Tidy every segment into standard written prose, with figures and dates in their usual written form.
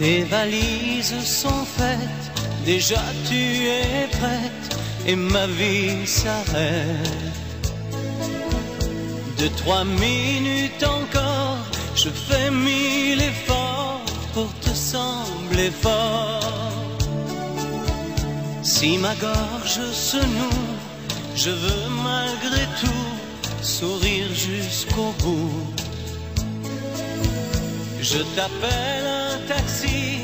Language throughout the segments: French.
Tes valises sont faites, déjà tu es prête, et ma vie s'arrête. 2-3 minutes encore, je fais 1000 efforts pour te sembler fort. Si ma gorge se noue, je veux malgré tout sourire jusqu'au bout. Je t'appelle un taxi,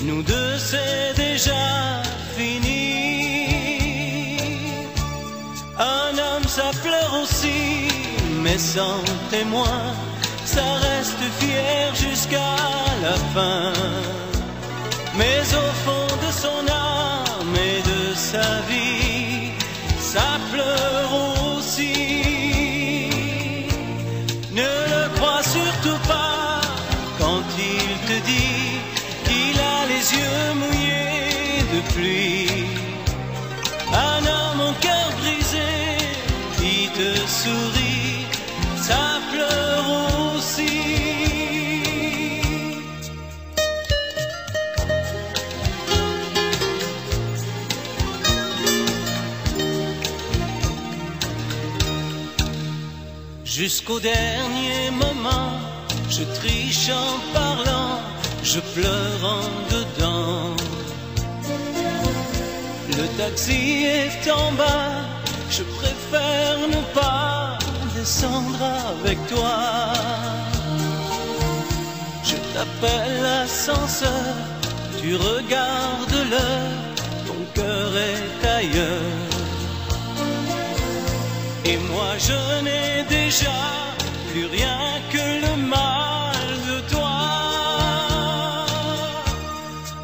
nous deux c'est déjà fini. Un homme ça pleure aussi, mais sans témoin, ça reste fier jusqu'à la fin. Mais au fond de son âme et de sa vie, ça pleure aussi. Ne le crois surtout pas quand il te dit qu'il a les yeux mouillés de pluie. Un homme au cœur brisé qui te sourit, ça pleure aussi. Jusqu'au dernier moment, je triche en parlant, je pleure en dedans. Le taxi est en bas, je préfère ne pas descendre avec toi. Je t'appelle l'ascenseur, tu regardes l'heure, ton cœur est ailleurs. Et moi je n'ai déjà plus rien que le mal de toi.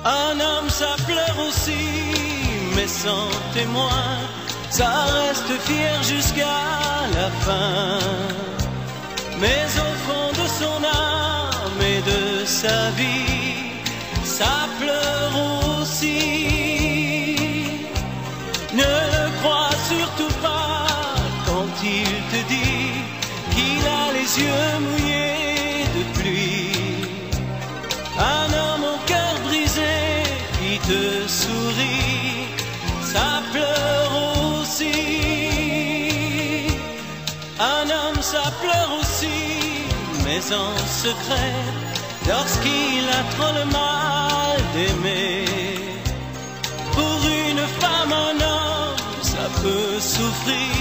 Un homme ça pleure aussi, mais sans témoin, ça reste fier jusqu'à la fin. Mais au fond de son âme et de sa vie, ça pleure aussi. Ne le crois surtout pas quand il te dit qu'il a les yeux mouillés de pluie. Un homme au cœur brisé qui te sourit, ça pleure aussi. Un homme ça pleure aussi, mais en secret, lorsqu'il a trop le mal d'aimer. Pour une femme, un homme, ça peut souffrir,